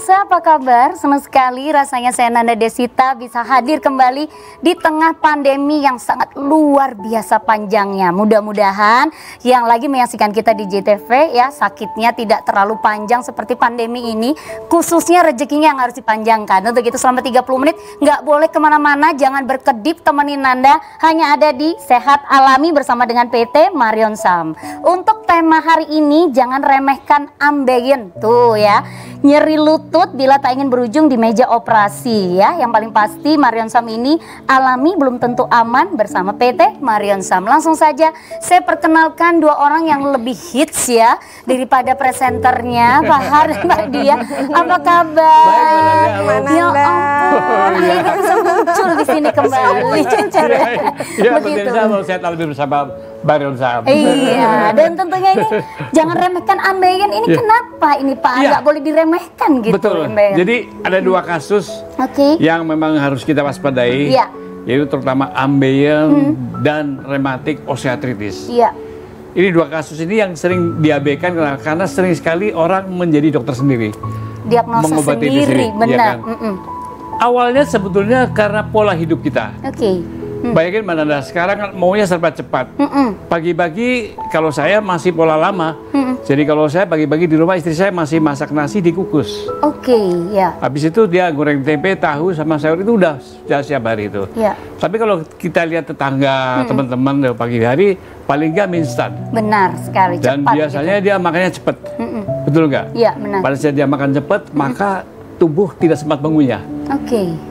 pemirsa, apa kabar? Senang sekali rasanya saya Nanda Desita bisa hadir kembali di tengah pandemi yang sangat luar biasa panjangnya. Mudah-mudahan yang lagi menyaksikan kita di JTV ya, sakitnya tidak terlalu panjang seperti pandemi ini, khususnya rezekinya yang harus dipanjangkan. Untuk itu selama 30 menit nggak boleh kemana-mana, jangan berkedip, temenin Nanda hanya ada di Sehat Alami bersama dengan PT Marion Sam. Untuk tema hari ini, jangan remehkan ambeien tuh ya. Nyeri lutut bila tak ingin berujung di meja operasi ya. Yang paling pasti Marion Sam ini alami belum tentu aman bersama PT Marion Sam. Langsung saja saya perkenalkan dua orang yang lebih hits ya daripada presenternya, Pak Har dan Mbak Dia. Apa kabar? Baik, ya ampun, akhirnya bisa muncul di sini kembali. Ya, pemirsa mau Sehat Alami bersama Marion Sam. Iya, dan tentunya ini jangan remehkan ambeien ini kenapa ini Pak? Nggak boleh diremehkan gitu. Betul. Ambeien. Jadi ada dua kasus yang memang harus kita waspadai, yaitu terutama ambeien dan rematik osteoartritis. Iya. Ini dua kasus ini yang sering diabaikan karena sering sekali orang menjadi dokter sendiri. Diagnosa mengobati sendiri, ya benar. kan? Awalnya sebetulnya karena pola hidup kita. Bayangin Mbak Nanda, sekarang kan maunya serba cepat. Pagi-pagi kalau saya masih pola lama, jadi kalau saya pagi-pagi di rumah istri saya masih masak nasi dikukus. Ya. Habis itu dia goreng tempe, tahu sama sayur itu udah siap hari itu. Tapi kalau kita lihat tetangga, teman-teman pagi hari paling nggak mie instan. Benar sekali. Dan cepat biasanya gitu. dia makannya cepat. Betul nggak? Iya, benar. Pada saat dia makan cepat, maka tubuh tidak sempat mengunyah.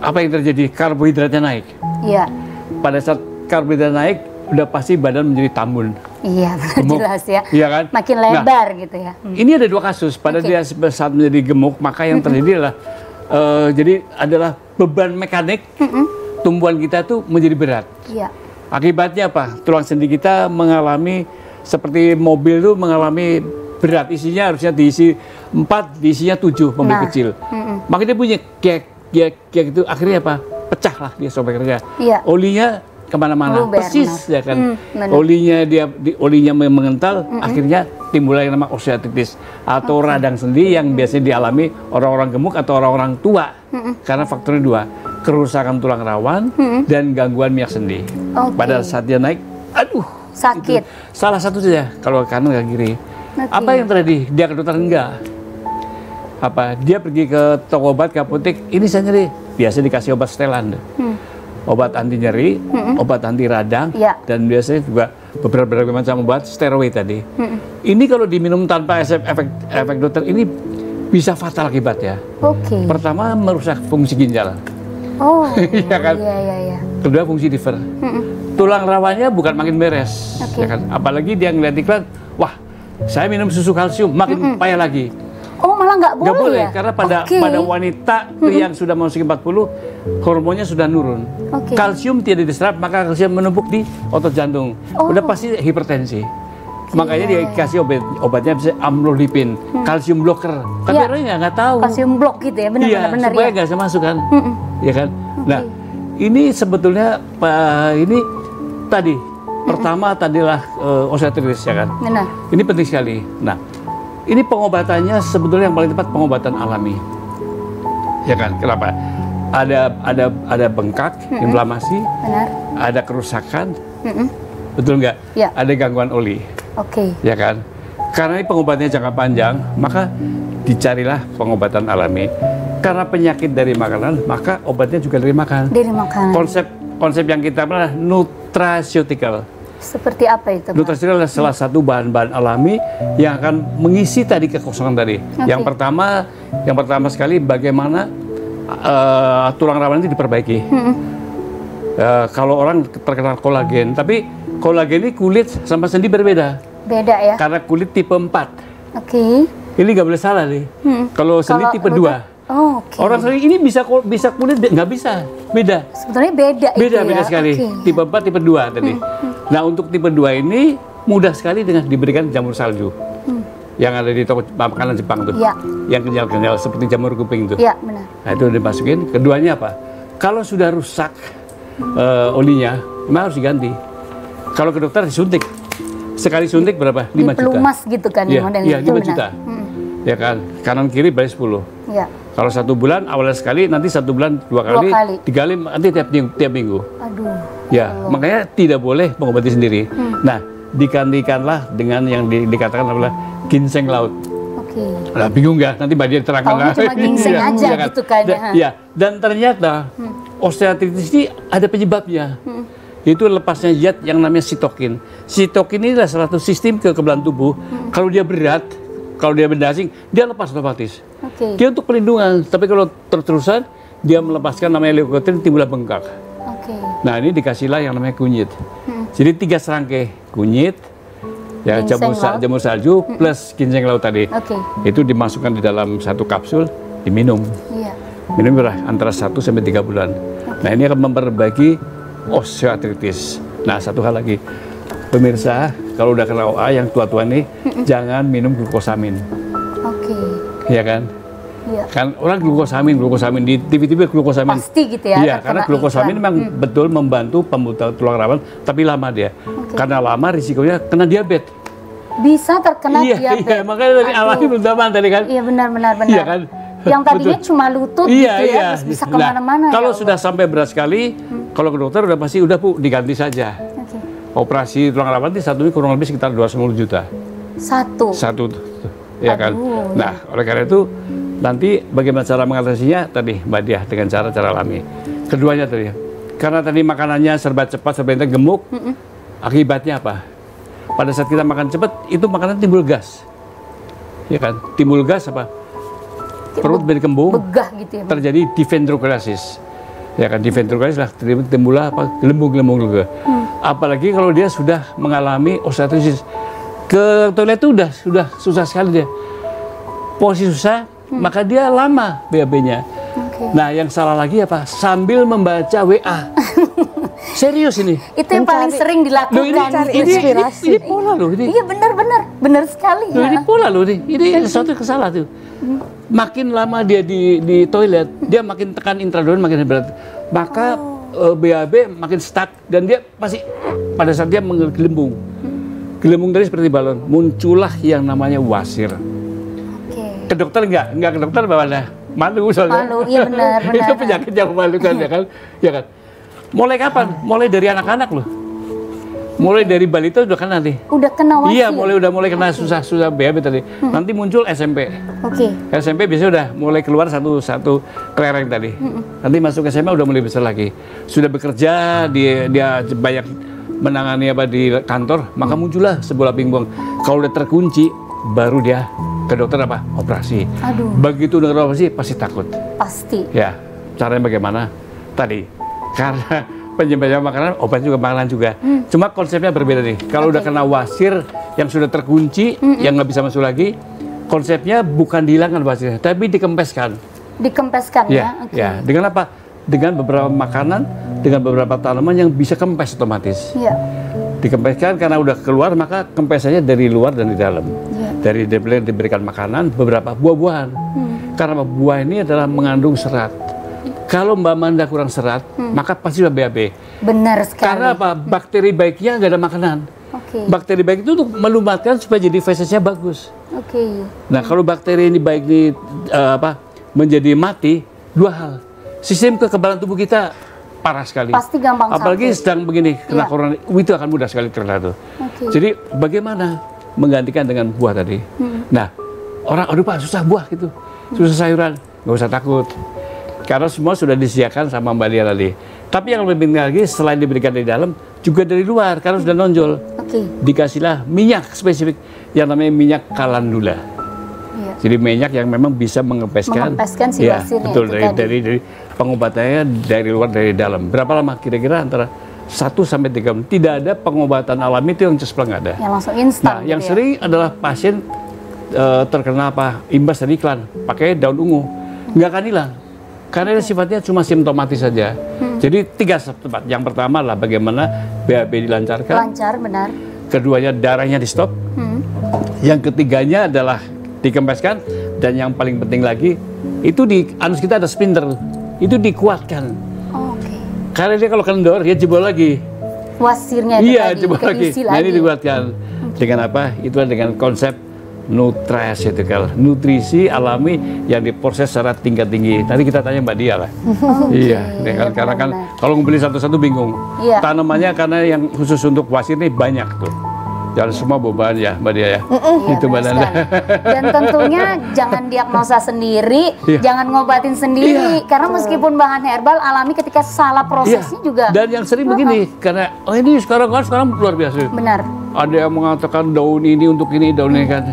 Apa yang terjadi? Karbohidratnya naik. Iya. Pada saat karbohidrat naik, udah pasti badan menjadi tambun. Iya, benar jelas ya. Iya kan? Makin lebar gitu ya. Ini ada dua kasus. Pada dia saat menjadi gemuk, maka yang terjadi adalah beban mekanik tumbuhan kita tuh menjadi berat. Iya. Akibatnya apa? Tulang sendi kita mengalami seperti mobil tuh mengalami berat. Isinya harusnya diisi 4, diisinya 7 mobil kecil. Maka dia punya kiek itu akhirnya apa? Pecah lah dia sobeknya. Olinya kemana-mana, persis ya kan. Olinya mengental, akhirnya timbul yang nama osteoartritis atau radang sendi yang biasanya dialami orang-orang gemuk atau orang-orang tua. Karena faktornya dua, kerusakan tulang rawan dan gangguan minyak sendi. Pada saat dia naik, aduh, sakit. Salah satu saja kalau kanan nggak kiri. Apa yang terjadi? Dia ke dokter enggak. Dia pergi ke toko obat, ke apotek, ini saya nyeri. Biasa dikasih obat setelan, obat anti nyeri, obat anti radang, dan biasanya juga beberapa macam obat steroid tadi. Ini kalau diminum tanpa efek dokter ini bisa fatal akibatnya. Pertama merusak fungsi ginjal. Ya kan? Kedua fungsi liver. Tulang rawannya bukan makin beres, ya kan? Apalagi dia ngeliat iklan, wah saya minum susu kalsium makin payah lagi. Malah nggak boleh, nggak boleh ya? Karena pada wanita yang sudah memasuki 40, hormonnya sudah nurun. Kalsium tidak diserap, maka kalsium menumpuk di otot jantung. Udah pasti hipertensi. Makanya dia kasih obatnya bisa amlodipin, kalsium blocker. Tapi orangnya nggak tahu. Kalsium blok gitu ya, benar-benar. Supaya nggak bisa masuk kan, ya kan. Nah, ini sebetulnya ini tadi pertama tadilah osteoartritis ya kan. Benar. Ini penting sekali. Nah, ini pengobatannya sebetulnya yang paling tepat pengobatan alami, ya kan? Kenapa? Ada bengkak, inflamasi, ada kerusakan, betul nggak? Ada gangguan oli, ya kan? Karena ini pengobatannya jangka panjang, maka dicarilah pengobatan alami. Karena penyakit dari makanan, maka obatnya juga dari makan. Dari makanan. Konsep yang kita adalah nutraceutical. Seperti apa itu? Nutraceutical adalah salah satu bahan-bahan alami yang akan mengisi tadi kekosongan tadi. Yang pertama sekali bagaimana tulang rawan itu diperbaiki. Kalau orang terkena kolagen, tapi kolagen ini kulit sama sendi berbeda. Beda ya? Karena kulit tipe 4. Ini nggak boleh salah nih. Kalau sendi tipe 2. Orang sering ini bisa kulit nggak bisa, beda. Sebetulnya beda sekali. Tipe 4, tipe 2 tadi. Nah, untuk tipe 2 ini mudah sekali dengan diberikan jamur salju. Yang ada di toko makanan Jepang tuh. Yang kenyal-kenyal seperti jamur kuping tuh. Benar. Nah, itu dimasukin. Keduanya apa? Kalau sudah rusak olinya, memang harus diganti. Kalau ke dokter disuntik. Sekali suntik berapa? 5 juta. Dipelumas gitu kan ya, modelnya. Iya, 5 juta. Ya kan, kanan kiri bayar 10. Kalau 1 bulan awalnya sekali, nanti 1 bulan 2 kali, 3 kali, nanti tiap minggu. Aduh. Ya, makanya tidak boleh mengobati sendiri. Nah, digantikanlah dengan yang dikatakan adalah ginseng laut. Oke. Nah, bingung nggak? Nanti Mbak Dia terangkan. Taunya cuma ginseng aja ya kan? gitu kan. Ya, dan ternyata osteoartritis ini ada penyebabnya. Itu lepasnya zat yang namanya sitokin. Sitokin ini adalah salah satu sistem kekebalan tubuh. Kalau dia berat, kalau dia benda asing, dia lepas otomatis. Dia untuk pelindungan. Tapi kalau terus-terusan, dia melepaskan namanya leukotriene, timbullah bengkak. Nah, ini dikasihlah yang namanya kunyit. Jadi 3 serangkai kunyit, ya jamur salju plus ginseng laut tadi. Itu dimasukkan di dalam 1 kapsul, diminum. Minum antara 1 sampai 3 bulan. Nah, ini akan memperbaiki osteoartritis. Nah, satu hal lagi, pemirsa, kalau udah kena OA yang tua-tua nih, jangan minum glukosamin. Iya kan? Iya. Kan orang glukosamin di TV glukosamin. Pasti gitu ya. Iya, karena glukosamin memang betul membantu pembentukan tulang rawan, tapi lama dia. Karena lama risikonya kena diabetes. Bisa terkena diabetes. Iya, makanya dari alami bersamaan tadi kan. Iya, benar. Iya kan? Yang tadinya cuma lutut gitu ya, bisa kemana-mana. Kalau sudah sampai berat sekali, kalau ke dokter udah pasti udah Bu, diganti saja. Operasi tulang rawan itu satu kurang lebih sekitar 250 juta. Satu. Ya kan. Nah, oleh karena itu nanti bagaimana cara mengatasinya tadi Mbak Diah dengan cara alami. Keduanya tadi, karena tadi makanannya serba cepat, serba gemuk, akibatnya apa? Pada saat kita makan cepat, itu makanan timbul gas. Ya kan? Timbul gas apa? Perut berkembung, begah gitu ya, terjadi dihidrogenesis. Ya kan, dihidrogenesis lah, timbullah apa? Gelembung-gelembung juga. Apalagi kalau dia sudah mengalami osteoartritis. Ke toilet itu sudah susah sekali dia. Posisi susah, maka dia lama BAB-nya. Nah, yang salah lagi apa? Sambil membaca WA. Serius ini. Itu yang paling sering dilakukan. Ini pola loh ini. Iya, benar sekali. Ini pola loh ini. Ini sesuatu kesalahan tuh. Makin lama dia di toilet, dia makin tekan intradural, makin berat. Maka BAB makin stuck dan dia pasti pada saat dia menggelembung. Gelembung tadi seperti balon, muncullah yang namanya wasir. Ke dokter enggak ke dokter bagaimana? Malu soalnya. Malu, iya benar. Itu penyakit yang memalukan ya kan? Mulai kapan? Mulai dari anak-anak loh. Mulai dari balita udah kena nih. Udah kena wasir? Iya, mulai kena susah BAB tadi. Nanti muncul SMP. SMP biasanya udah mulai keluar satu kelereng tadi. Nanti masuk SMA udah mulai besar lagi. Sudah bekerja, dia banyak menangani apa di kantor, maka muncullah sebuah pingpong. Kalau udah terkunci, baru dia ke dokter apa? Operasi. Begitu dengar operasi, pasti takut. Pasti. Ya, caranya bagaimana? Tadi, karena penyebabnya makanan, obat juga makanan juga. Cuma konsepnya berbeda nih. Kalau udah kena wasir yang sudah terkunci, yang nggak bisa masuk lagi, konsepnya bukan dihilangkan wasirnya, tapi dikempeskan. Dikempeskan ya? Ya, dengan apa? Dengan beberapa makanan, dengan beberapa tanaman yang bisa kempes otomatis. Dikempeskan karena udah keluar, maka kempesannya dari luar dan di dalam. Dari diberikan makanan, beberapa buah-buahan. Karena buah ini adalah mengandung serat. Kalau Mbak Manda kurang serat, maka pasti BAB. Benar sekali. Karena apa? Bakteri baiknya nggak ada makanan. Bakteri baik itu untuk melumatkan supaya jadi fesesnya bagus. Nah, kalau bakteri ini baik menjadi mati, 2 hal. Sistem kekebalan tubuh kita parah sekali. Pasti gampang sakit. Apalagi sedang begini, kena corona, itu akan mudah sekali terkena tuh. Jadi bagaimana menggantikan dengan buah tadi? Nah, orang, aduh Pak, susah buah gitu. Susah sayuran, nggak usah takut. Karena semua sudah disediakan sama Mbak Dia tadi. Tapi yang lebih penting lagi, selain diberikan dari dalam, juga dari luar, karena sudah nonjol. Dikasihlah minyak spesifik, yang namanya minyak kalendula. Jadi minyak yang memang bisa mengempeskan si wasirnya. Betul, dari pengobatannya dari luar dari dalam. Berapa lama? Kira-kira antara 1 sampai 3 bulan. Tidak ada pengobatan alami itu yang cesplak, nggak ada. Yang langsung instan. Nah, yang sering adalah pasien terkena imbas dari iklan, pakai daun ungu, nggak akan hilang. Karena sifatnya cuma simptomatis saja. Jadi 3 tempat. Yang pertama adalah bagaimana BAB dilancarkan. Lancar, benar. Keduanya darahnya di stop. Yang ketiganya adalah dikempeskan, dan yang paling penting lagi itu di anus kita ada sphincter, itu dikuatkan. Karena dia kalau kendor dia jebol lagi. Wasirnya itu jebol lagi. Nah, ini dikuatkan. Dengan apa? Itu dengan konsep nutraceutical, nutrisi alami yang diproses secara tingkat tinggi. Nanti kita tanya Mbak Dia lah. Iya, kan, karena kan kalau ngumpulin satu-satu bingung. Tanamannya karena yang khusus untuk wasir nih banyak tuh. Jangan semua beban ya Mbak Dia ya. Itu Mbak Nanda. Dan tentunya jangan diagnosa sendiri, jangan ngobatin sendiri. Karena meskipun bahan herbal alami ketika salah prosesnya juga. Dan yang sering begini, karena ini sekarang luar biasa. Benar. Ada yang mengatakan daun ini untuk ini, daun ini kan.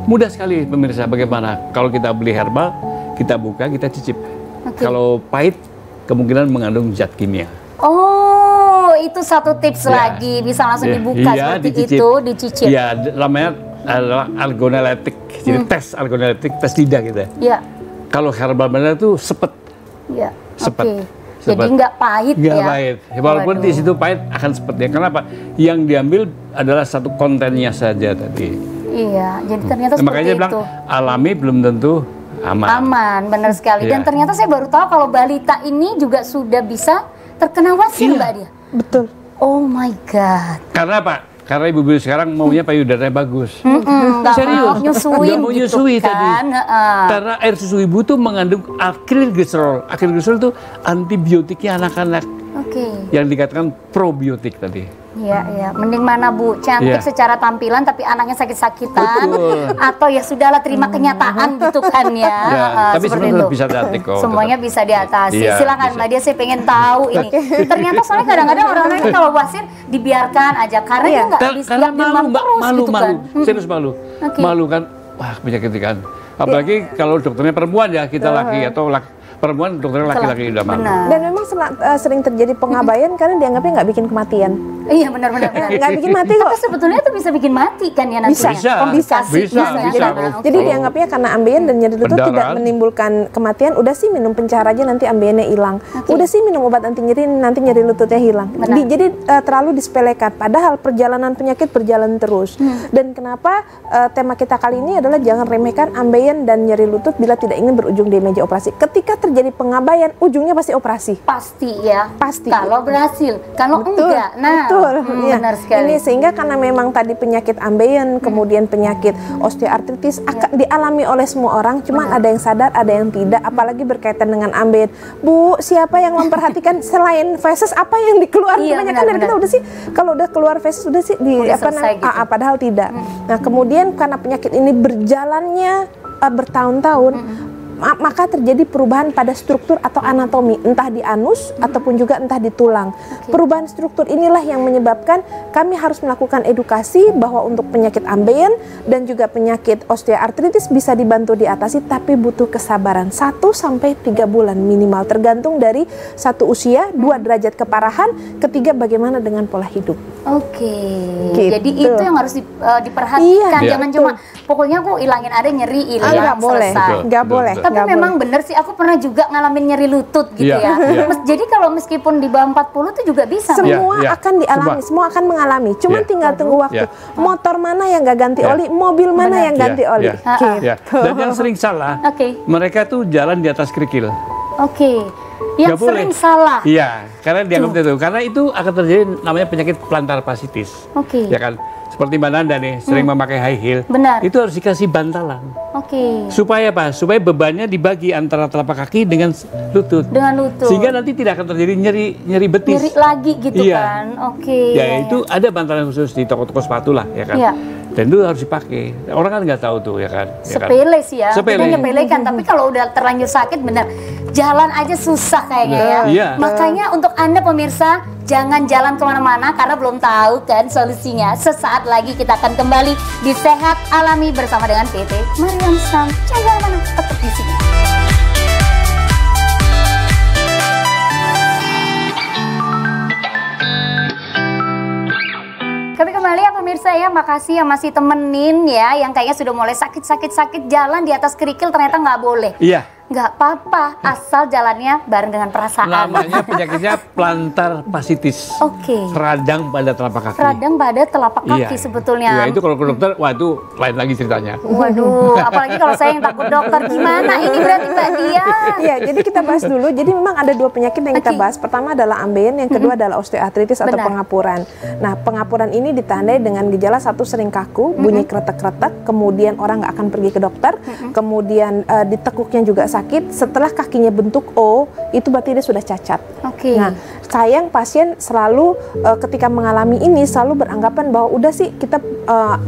Mudah sekali pemirsa, bagaimana kalau kita beli herbal, kita buka, kita cicip. Kalau pahit, kemungkinan mengandung zat kimia. Oh, itu satu tips lagi, bisa langsung dibuka seperti itu, dicicip. Iya, namanya adalah algoneletik. Jadi tes algoneletik, tes lidah gitu. Iya. Kalau herbal benar itu sepet. Iya. Sepet. Jadi nggak pahit ya? Nggak pahit. Walaupun di situ pahit akan sepetnya. Kenapa? Yang diambil adalah satu kontennya saja tadi. Iya, jadi ternyata seperti makanya itu. Bilang alami belum tentu aman. Aman, benar sekali. Dan ternyata saya baru tahu kalau balita ini juga sudah bisa terkena wasir, Mbak Dia. Betul. Oh my God. Karena apa? Karena ibu-ibu sekarang maunya payudaranya bagus. Serius? Nggak mau nyusui gitu tadi. Kan? Karena air susu ibu tuh mengandung akrilglycerol. Akrilglycerol itu antibiotiknya anak-anak. Yang dikatakan probiotik tadi. Iya, iya. Mending mana Bu, cantik secara tampilan tapi anaknya sakit-sakitan, atau ya sudahlah terima kenyataan gitu kan ya. Tapi sebenarnya bisa diatasi kok. Semuanya bisa diatasi. Silakan Mbak Dia, saya pengen tahu ini. Ternyata soalnya kadang-kadang orang-orang ini kalau wasir dibiarkan aja karena dia nggak bisa. Karena malu. Serius malu. Malu kan, wah penyakit kan. Apalagi kalau dokternya perempuan ya, kita laki atau perempuan dokternya laki-laki udah malu. Dan memang sering terjadi pengabaian karena dianggapnya nggak bikin kematian. Iya benar-benar. Nggak bikin mati kok. Tapi sebetulnya itu bisa bikin mati kan ya nantinya. Bisa. Jadi dianggapnya karena ambeien dan nyeri lutut tidak menimbulkan kematian. Udah sih minum pencar aja nanti ambeiennya hilang. Udah sih minum obat anti nyeri nanti nyeri lututnya hilang. Jadi terlalu disepelekan. Padahal perjalanan penyakit berjalan terus. Dan kenapa tema kita kali ini adalah jangan remehkan ambeien dan nyeri lutut bila tidak ingin berujung di meja operasi. Ketika terjadi pengabaian, ujungnya pasti operasi. Pasti ya. Pasti. Kalau berhasil, kalau enggak, benar sekali. Ini sehingga karena memang tadi penyakit ambeien, kemudian penyakit osteoartritis akan dialami oleh semua orang. Cuman ada yang sadar, ada yang tidak. Apalagi berkaitan dengan ambeien. Bu, siapa yang memperhatikan selain feses apa yang dikeluarkan? Kebanyakan dari kita udah sih, kalau udah keluar feses udah sih padahal tidak. Nah kemudian karena penyakit ini berjalannya bertahun-tahun. Maka terjadi perubahan pada struktur atau anatomi, entah di anus ataupun juga entah di tulang. Perubahan struktur inilah yang menyebabkan kami harus melakukan edukasi bahwa untuk penyakit ambeien dan juga penyakit osteoartritis bisa dibantu diatasi, tapi butuh kesabaran 1 sampai 3 bulan minimal, tergantung dari 1 usia, 2 derajat keparahan, 3 bagaimana dengan pola hidup. Gitu. Jadi itu yang harus diperhatikan, jangan cuma pokoknya aku hilangin ada nyeri hilang selesai. Nggak boleh. Tapi memang benar sih, aku pernah juga ngalamin nyeri lutut gitu ya. Jadi kalau meskipun di bawah 40 itu juga bisa. Semua akan dialami, semua akan mengalami. Cuma tinggal tunggu waktu. Motor mana yang nggak ganti oli, mobil mana yang ganti oli. Dan yang sering salah, mereka tuh jalan di atas kerikil. Yang sering salah. Iya, karena dianggap itu. Karena itu akan terjadi namanya penyakit plantar fasciitis. Ya kan? Seperti Mbak Nanda nih, sering memakai high heel. Benar. Itu harus dikasih bantalan. Supaya apa? Supaya bebannya dibagi antara telapak kaki dengan lutut. Sehingga nanti tidak akan terjadi nyeri betis. Nyeri lagi gitu kan. Ya itu ada bantalan khusus di toko-toko sepatu lah, ya kan. Dan itu harus dipakai. Orang kan nggak tahu tuh, ya kan. Sepele sih ya. Kita nyepelekan, tapi kalau udah terlanjur sakit benar. Jalan aja susah kayaknya ya. Makanya untuk Anda pemirsa, jangan jalan kemana-mana karena belum tahu kan solusinya. Sesaat lagi kita akan kembali di Sehat Alami bersama dengan PT Mariam Sam. Jangan kemana-mana, tetap di sini. Kami kembali ya pemirsa ya, makasih yang masih temenin ya, yang kayaknya sudah mulai sakit jalan di atas kerikil ternyata nggak boleh. nggak apa-apa, asal jalannya bareng dengan perasaan. Namanya penyakitnya plantar fasciitis. Radang pada telapak kaki. Radang pada telapak kaki sebetulnya. Iya, itu kalau ke dokter, wah itu lain lagi ceritanya. Waduh, apalagi kalau saya yang takut dokter, gimana ini berarti Mbak Dia? Iya, jadi kita bahas dulu. Jadi memang ada dua penyakit yang kita bahas. Pertama adalah ambeien, yang kedua adalah osteoartritis atau pengapuran. Nah, pengapuran ini ditandai dengan gejala satu, sering kaku, bunyi kretek-kretek, kemudian orang nggak akan pergi ke dokter, kemudian ditekuknya juga sakit. Setelah kakinya bentuk O, itu berarti dia sudah cacat. Nah, sayang pasien selalu ketika mengalami ini selalu beranggapan bahwa udah sih kita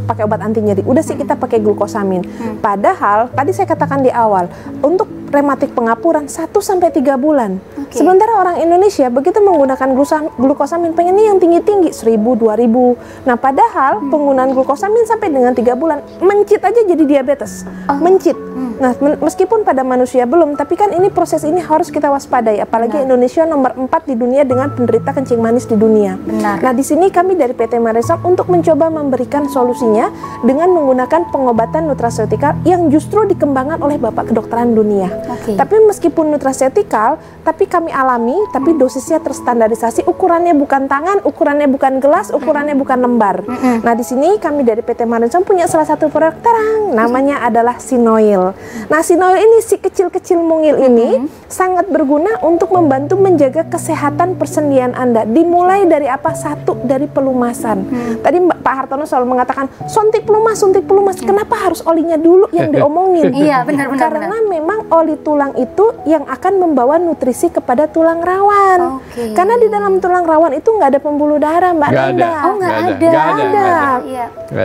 pakai obat anti nyeri, udah sih kita pakai glukosamin. Padahal tadi saya katakan di awal, untuk rematik pengapuran 1-3 bulan. Sementara orang Indonesia begitu menggunakan glukosamin pengennya yang tinggi-tinggi 1000, 2000. Nah, padahal penggunaan glukosamin sampai dengan 3 bulan mencit aja jadi diabetes. Mencit. Nah, meskipun pada manusia belum, tapi kan ini proses ini harus kita waspadai. Apalagi Indonesia nomor 4 di dunia dengan penderita kencing manis di dunia. Nah, di sini kami dari PT Maresam untuk mencoba memberikan solusinya dengan menggunakan pengobatan nutraseutikal yang justru dikembangkan oleh Bapak Kedokteran Dunia. Tapi meskipun nutraseutikal, tapi kami alami, tapi dosisnya terstandarisasi, ukurannya bukan tangan, ukurannya bukan gelas, ukurannya bukan lembar. Nah, di sini kami dari PT Maresam punya salah satu produk terang, namanya adalah Sinoil. Nah, Sinoil ini, si kecil-kecil mungil ini sangat berguna untuk membantu menjaga kesehatan persendian Anda. Dimulai dari apa? Satu, dari pelumasan. Tadi Pak Hartono selalu mengatakan suntik pelumas, suntik pelumas. Kenapa harus olinya dulu yang diomongin? Iya, benar-benar. Karena memang oli tulang itu yang akan membawa nutrisi kepada tulang rawan. Karena di dalam tulang rawan itu nggak ada pembuluh darah, Mbak Nanda. Nggak ada.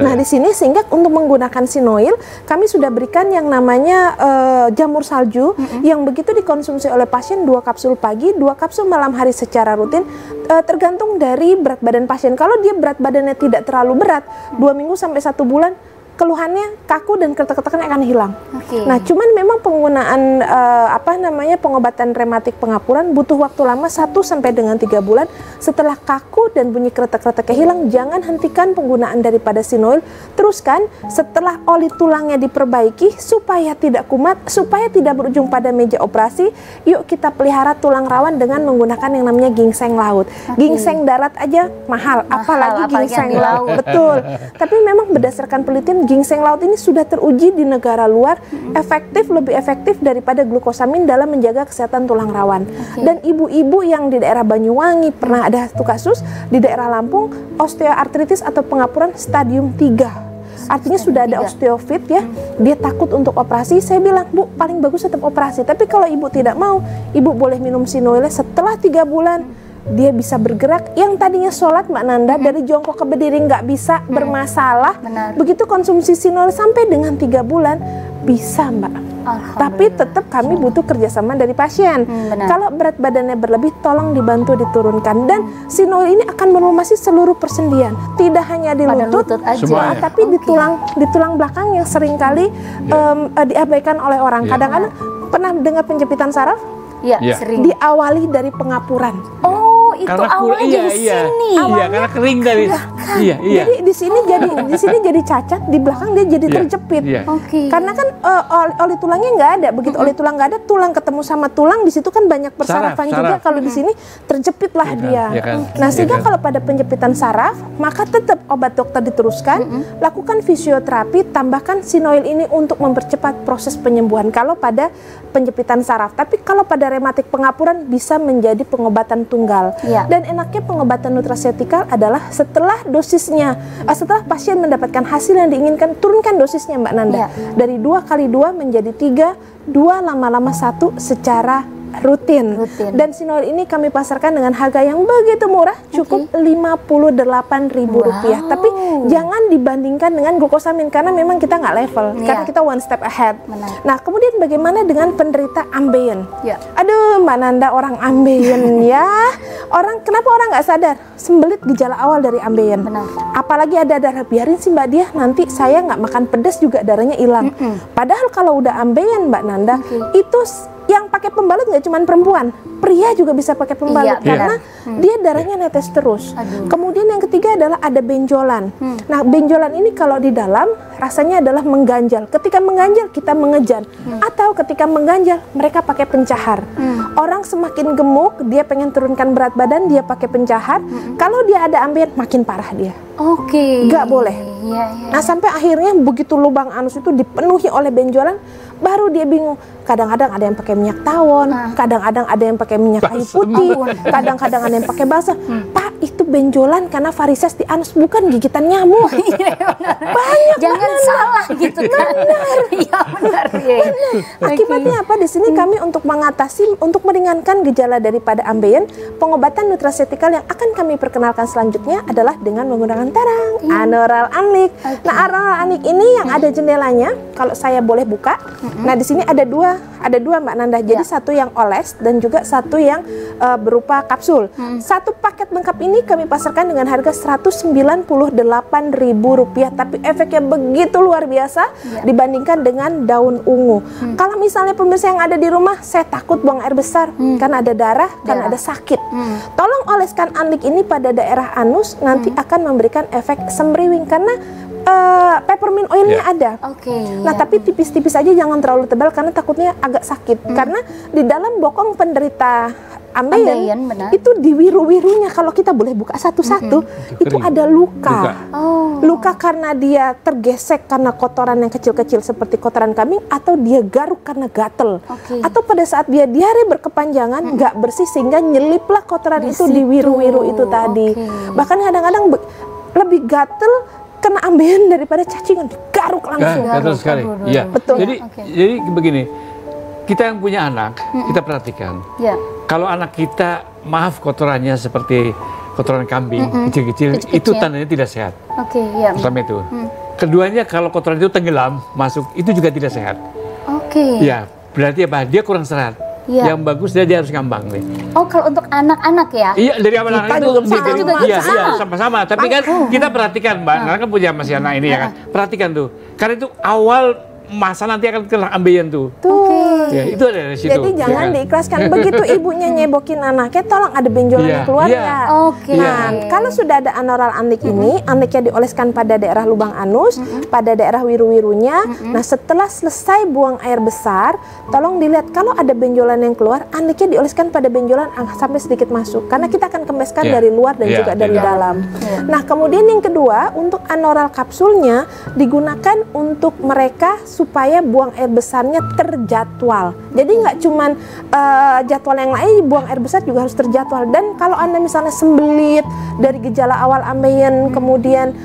Nah, di sini sehingga untuk menggunakan Sinoil, kami sudah berikan yang namanya jamur salju yang begitu dikonsumsi oleh pasien 2 kapsul pagi, 2 kapsul malam hari secara rutin, tergantung dari berat badan pasien. Kalau dia berat badannya tidak terlalu berat, 2 minggu sampai 1 bulan, keluhannya kaku dan kretek-kreteknya akan hilang. Nah, cuman memang penggunaan pengobatan rematik pengapuran butuh waktu lama 1-3 bulan. Setelah kaku dan bunyi kretek-kreteknya hilang, jangan hentikan penggunaan daripada Sinoil. Teruskan setelah oli tulangnya diperbaiki supaya tidak kumat, supaya tidak berujung pada meja operasi. Yuk kita pelihara tulang rawan dengan menggunakan yang namanya ginseng laut. Ginseng darat aja mahal, apalagi ginseng laut. Betul. Tapi memang berdasarkan penelitian, ginseng laut ini sudah teruji di negara luar lebih efektif daripada glukosamin dalam menjaga kesehatan tulang rawan. Dan ibu-ibu yang di daerah Banyuwangi pernah ada satu kasus di daerah Lampung, osteoartritis atau pengapuran stadium 3. Artinya sudah ada osteofit ya, dia takut untuk operasi. Saya bilang, Bu, paling bagus tetap operasi. Tapi kalau ibu tidak mau, ibu boleh minum Sinoil. Setelah 3 bulan dia bisa bergerak. Yang tadinya sholat, Mbak Nanda, dari jongkok ke berdiri nggak bisa, bermasalah. Begitu konsumsi Sinoil sampai dengan 3 bulan bisa, Mbak. Tapi tetap kami butuh kerjasama dari pasien. Kalau berat badannya berlebih, tolong dibantu diturunkan. Dan Sinoil ini akan melumasi seluruh persendian, tidak hanya di lutut, tapi di tulang belakang yang seringkali diabaikan oleh orang. Kadang-kadang pernah dengar penjepitan saraf? Sering. Diawali dari pengapuran. Itu awalnya dari sini. Karena kering dari. Jadi di sini jadi cacat, di belakang dia jadi terjepit. Karena kan oli tulangnya nggak ada. Begitu oli tulang nggak ada, tulang ketemu sama tulang, di situ kan banyak persarafan juga. Kalau di sini terjepitlah dia. Nah, sehingga kalau pada penjepitan saraf, maka tetap obat dokter diteruskan, lakukan fisioterapi, tambahkan Sinoil ini untuk mempercepat proses penyembuhan. Kalau pada penjepitan saraf, tapi kalau pada rematik pengapuran bisa menjadi pengobatan tunggal. Dan enaknya pengobatan nutraseutikal adalah setelah pasien mendapatkan hasil yang diinginkan, turunkan dosisnya, Mbak Nanda. Dari 2x2 menjadi 3, 2 lama-lama 1 secara rutin. Dan Sinoil ini kami pasarkan dengan harga yang begitu murah, cukup Rp58.000. Tapi jangan dibandingkan dengan glukosamin karena memang kita nggak level, karena kita one step ahead. Nah, kemudian bagaimana dengan penderita ambeien? Aduh, Mbak Nanda, orang ambeien ya. Kenapa orang nggak sadar? Sembelit gejala awal dari ambeien. Apalagi ada darah, biarin sih Mbak Dia, nanti saya nggak makan pedas juga darahnya hilang. Padahal kalau udah ambeien, Mbak Nanda, itu yang pakai pembalut nggak cuma perempuan, pria juga bisa pakai pembalut karena dia darahnya netes terus. Kemudian yang ketiga adalah ada benjolan. Nah, benjolan ini kalau di dalam rasanya adalah mengganjal. Ketika mengganjal kita mengejan, atau ketika mengganjal mereka pakai pencahar. Orang semakin gemuk, dia pengen turunkan berat badan, dia pakai pencahar. Kalau dia ada ambeien, makin parah dia. Nggak boleh. Nah, sampai akhirnya begitu lubang anus itu dipenuhi oleh benjolan, baru dia bingung. Kadang-kadang ada yang pakai minyak tawon, kadang-kadang ada yang pakai minyak kayu putih, kadang-kadang ada yang pakai basah. Pak, itu benjolan karena varises di anus, bukan gigitan nyamuk. Banyak jangan salah gitu kan. Iya benar. Akibatnya apa? Di sini kami untuk mengatasi, untuk meringankan gejala daripada ambeien, pengobatan nutraceutical yang akan kami perkenalkan selanjutnya adalah dengan menggunakan terang, anoral anlik. Nah, anoral anlik ini yang ada jendelanya, kalau saya boleh buka. Nah, di sini ada dua Mbak Nanda. Jadi satu yang oles dan juga satu yang berupa kapsul. Satu paket lengkap ini kami pasarkan dengan harga Rp198.000, tapi efeknya begitu luar biasa dibandingkan dengan daun ungu. Kalau misalnya pemirsa yang ada di rumah, saya takut buang air besar karena ada darah, karena ada sakit. Tolong oleskan anlik ini pada daerah anus, nanti akan memberikan efek sembriwing karena peppermint oilnya ada. Nah, tapi tipis-tipis aja, jangan terlalu tebal karena takutnya agak sakit. Karena di dalam bokong penderita ambeien itu di wiru-wirunya, kalau kita boleh buka satu-satu, itu ada luka. Luka karena dia tergesek karena kotoran yang kecil-kecil seperti kotoran kambing, atau dia garuk karena gatel, atau pada saat dia diare berkepanjangan nggak bersih sehingga nyeliplah kotoran itu di wiru-wiru itu tadi. Bahkan kadang-kadang lebih gatel kena ambeien daripada cacingan, digaruk langsung. Betul sekali. Iya. Betul. Jadi begini, kita yang punya anak, kita perhatikan. Kalau anak kita, maaf, kotorannya seperti kotoran kambing, kecil-kecil, itu tandanya tidak sehat. Pertama itu. Keduanya, kalau kotoran itu tenggelam, masuk, itu juga tidak sehat. Ya, berarti apa? Dia kurang serat. Yang bagus dia harus ngambang nih. Kalau untuk anak-anak ya? Iya, dari anak-anak itu juga sama-sama. Tapi kan kita perhatikan, Mbak, Nana kan punya masih anak ini ya kan. Perhatikan tuh, karena itu awal masa nanti akan kena ambeien tuh. Ya, itu ada dari situ. Jadi jangan diikhlaskan. Begitu ibunya nyebokin anaknya, tolong ada benjolan yang keluar ya. Nah, kalau sudah ada anoral anlik ini, anliknya dioleskan pada daerah lubang anus, pada daerah wiru-wirunya. Nah, setelah selesai buang air besar, tolong dilihat kalau ada benjolan yang keluar, anliknya dioleskan pada benjolan sampai sedikit masuk. Karena kita akan kempeskan dari luar dan juga dari dalam. Nah, kemudian yang kedua, untuk anoral kapsulnya digunakan untuk mereka supaya buang air besarnya terjadwal. Jadi nggak cuman jadwal yang lain, buang air besar juga harus terjadwal. Dan kalau Anda misalnya sembelit dari gejala awal ambeien, kemudian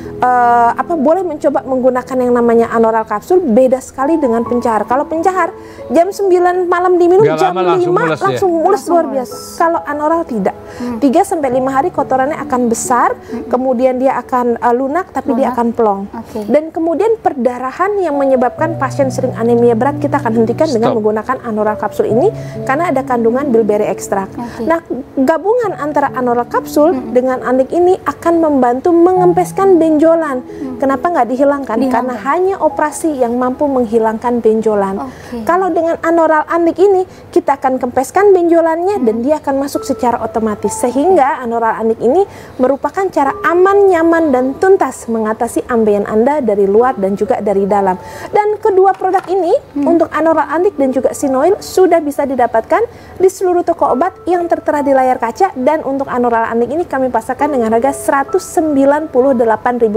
boleh mencoba menggunakan yang namanya anoral kapsul, beda sekali dengan pencahar. Kalau pencahar jam 9 malam diminum, jam 5 langsung mulus luar biasa. Kalau anoral tidak. 3-5 hari kotorannya akan besar, kemudian dia akan lunak, tapi dia akan plong. Dan kemudian perdarahan yang menyebabkan pasien sering anemia berat kita akan hentikan dengan menggunakan anoral kapsul ini karena ada kandungan bilberry ekstrak. Nah, gabungan antara anoral kapsul dengan anlik ini akan membantu mengempeskan benjolan. Kenapa nggak dihilangkan? Karena hanya operasi yang mampu menghilangkan benjolan. Kalau dengan anoral anlik ini kita akan kempeskan benjolannya dan dia akan masuk secara otomatis, sehingga anoral anlik ini merupakan cara aman, nyaman, dan tuntas mengatasi ambeien Anda dari luar dan juga dari dalam. Dan kedua produk ini untuk anoral anlik dan juga sinoil sudah bisa didapatkan di seluruh toko obat yang tertera di layar kaca. Dan untuk anoral anlik ini kami pasarkan dengan harga Rp198.000.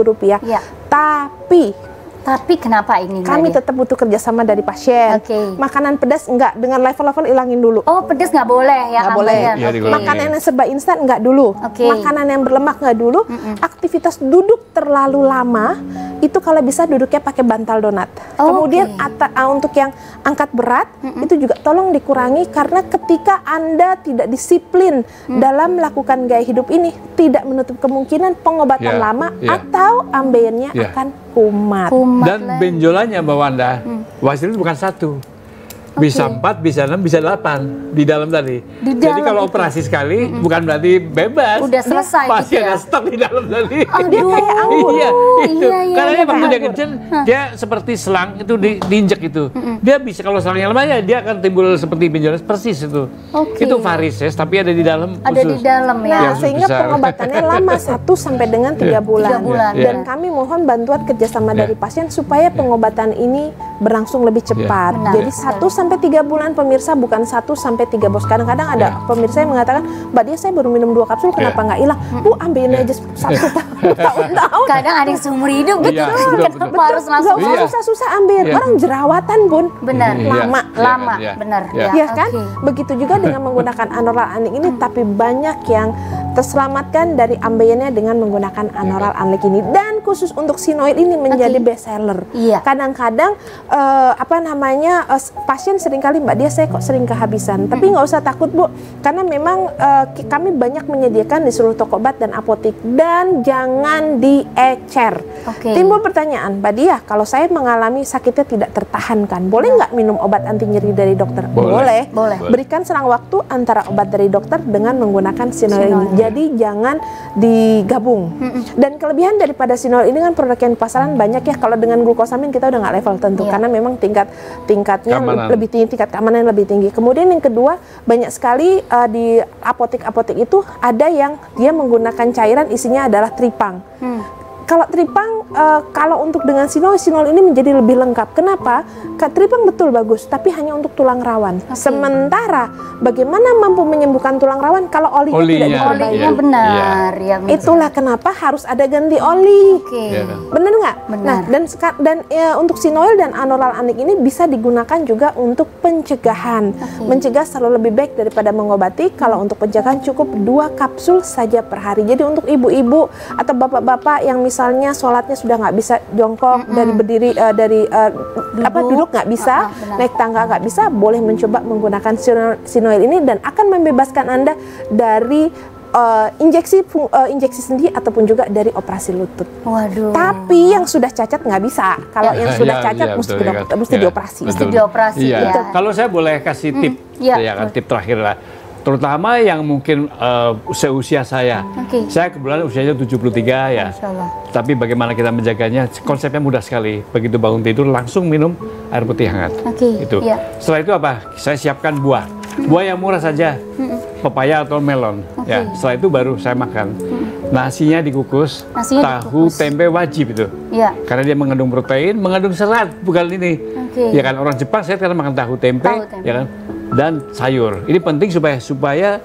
Tapi kenapa ini? Kami tetap butuh kerjasama dari pasien. Makanan pedas enggak, dengan level-level ilangin dulu. Pedas nggak boleh ya? Nggak boleh. Makanan yang serba instan enggak dulu. Makanan yang berlemak enggak dulu. Aktivitas duduk terlalu lama, itu kalau bisa duduknya pakai bantal donat. Kemudian untuk yang angkat berat, itu juga tolong dikurangi, karena ketika Anda tidak disiplin dalam melakukan gaya hidup ini, tidak menutup kemungkinan pengobatan lama atau ambeiennya akan kumat. Dan benjolannya Mbak Wanda, Wasil itu bukan satu. Bisa 4, bisa 6, bisa 8 di dalam tadi. Jadi kalau operasi sekali bukan berarti bebas. Udah selesai Pasti gitu ya. ada stok di dalam tadi. Dia kayak anggur. Iya, itu. Karena iya, waktu dia kecil, dia seperti selang itu diinjek itu. Dia bisa kalau selangnya lemah ya dia akan timbul seperti benjolan persis itu. Itu varises tapi ada di dalam Ada di dalam ya. Nah, sehingga pengobatannya lama 1 sampai dengan 3 bulan. 3 bulan. Dan kami mohon bantuan kerjasama dari pasien supaya pengobatan ini berlangsung lebih cepat. Jadi 1 sampai 3 bulan pemirsa, bukan 1 sampai 3 bos. Kadang-kadang ada pemirsa yang mengatakan, Mbak Dia saya baru minum 2 kapsul kenapa nggak hilang? Bu ambilin aja 1 tahun. Kadang ada yang seumur hidup gitu. Kenapa harus langsung? Nggak usah susah-susah ambil. Orang jerawatan bun. Benar. Lama. Benar. Ya kan? Begitu juga dengan menggunakan anoral anik ini, tapi banyak yang terselamatkan dari ambeyennya dengan menggunakan anoral anik ini. Dan khusus untuk sinoil ini menjadi best seller. Kadang-kadang pasien seringkali Mbak Dia saya kok sering kehabisan. Tapi nggak usah takut Bu, karena memang kami banyak menyediakan di seluruh toko obat dan apotik. Dan jangan diecer. Timbul pertanyaan, Mbak Dia, kalau saya mengalami sakitnya tidak tertahankan, boleh nggak minum obat anti nyeri dari dokter? Boleh. Berikan selang waktu antara obat dari dokter dengan menggunakan sinoil ini. Jadi jangan digabung. Dan kelebihan daripada sinoil ini kan produk yang di pasaran banyak ya. Kalau dengan glukosamin kita udah nggak level tentu, karena memang tingkatnya lebih tinggi, tingkat keamanan lebih tinggi. Kemudian yang kedua, banyak sekali di apotek-apotek itu ada yang dia menggunakan cairan isinya adalah tripang. Kalau tripang, kalau untuk dengan sinol ini menjadi lebih lengkap. Kenapa? Tripang betul bagus, tapi hanya untuk tulang rawan. Sementara bagaimana mampu menyembuhkan tulang rawan kalau olinya tidak diperbaiki? Olinya benar. Itulah kenapa harus ada ganti oli. Benar nggak? Benar. Nah, untuk sinoil dan anoral anik ini bisa digunakan juga untuk pencegahan. Mencegah selalu lebih baik daripada mengobati. Kalau untuk pencegahan cukup 2 kapsul saja per hari. Jadi untuk ibu-ibu atau bapak-bapak yang misalnya sholatnya sudah nggak bisa jongkok, dari berdiri, duduk nggak bisa, naik tangga nggak bisa, boleh mencoba menggunakan sinoil ini dan akan membebaskan Anda dari injeksi sendi ataupun juga dari operasi lutut. Tapi yang sudah cacat nggak bisa. Kalau yang sudah cacat mesti dioperasi. Kalau saya boleh kasih tip, tip terakhir lah. Terutama yang mungkin seusia saya. Saya kebetulan usianya 73 ya. Tapi bagaimana kita menjaganya, konsepnya mudah sekali. Begitu bangun tidur langsung minum air putih hangat. Itu. Setelah itu apa? Saya siapkan buah. Buah yang murah saja. Pepaya atau melon. Ya, setelah itu baru saya makan. Nasinya dikukus, tahu, tempe wajib itu. Karena dia mengandung protein, mengandung serat, bukan ini. Ya kan, orang Jepang saya karena makan tahu tempe, ya kan, dan sayur. Ini penting supaya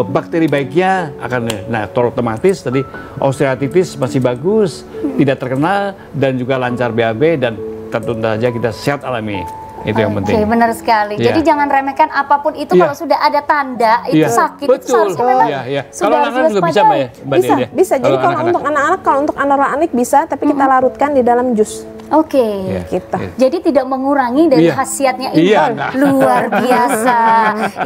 bakteri baiknya akan, nah otomatis tadi osteoartritis masih bagus, tidak terkena dan juga lancar BAB dan tentu saja kita sehat alami. Itu yang penting. Benar sekali. Jadi jangan remehkan apapun itu kalau sudah ada tanda itu sakit. Itu seharusnya memang kalau anak-anak juga bisa Mbak ya? Bisa. Jadi kalau untuk anak-anak, kalau untuk anoral anik bisa, tapi kita larutkan di dalam jus. Gitu. Jadi tidak mengurangi dari khasiatnya ini. Luar biasa.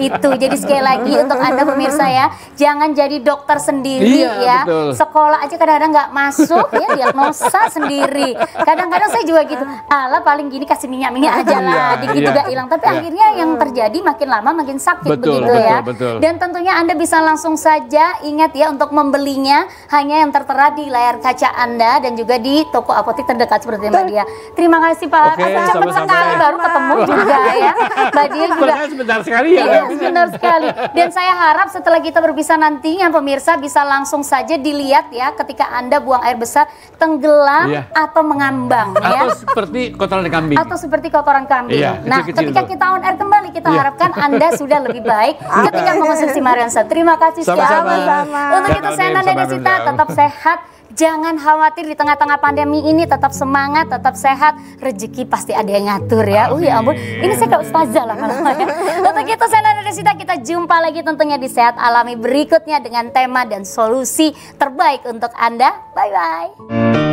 Itu. Jadi sekali lagi untuk Anda pemirsa ya, jangan jadi dokter sendiri ya. Betul. Sekolah aja kadang-kadang nggak masuk ya, diagnosa sendiri. Kadang-kadang saya juga gitu. Alah paling gini kasih minyak-minyak aja lah, dikit juga hilang. Tapi akhirnya yang terjadi makin lama makin sakit begitu ya. Dan tentunya Anda bisa langsung saja ingat ya untuk membelinya hanya yang tertera di layar kaca Anda dan juga di toko apotek terdekat seperti Mbak Dia. Terima kasih Pak. Cepat sekali baru ketemu juga ya. Mbak Dia juga sebentar sekali ya. Iya, sebentar sekali. Dan saya harap setelah kita berpisah nantinya pemirsa bisa langsung saja dilihat ya ketika Anda buang air besar tenggelam atau mengambang ya. Atau seperti kotoran kambing. Atau seperti kotoran kambing. Nah, ketika kita on air kembali kita harapkan Anda sudah lebih baik ketika mengonsumsi Mariansa. Terima kasih sekali. Untuk itu saya Nanda Desita, tetap sehat. Jangan khawatir di tengah-tengah pandemi ini, tetap semangat, tetap sehat, rezeki pasti ada yang ngatur ya. Ya ampun, ini saya kayak ustazah lah namanya. Untuk itu saya Nanda Desita, kita jumpa lagi tentunya di Sehat Alami berikutnya dengan tema dan solusi terbaik untuk Anda. Bye-bye.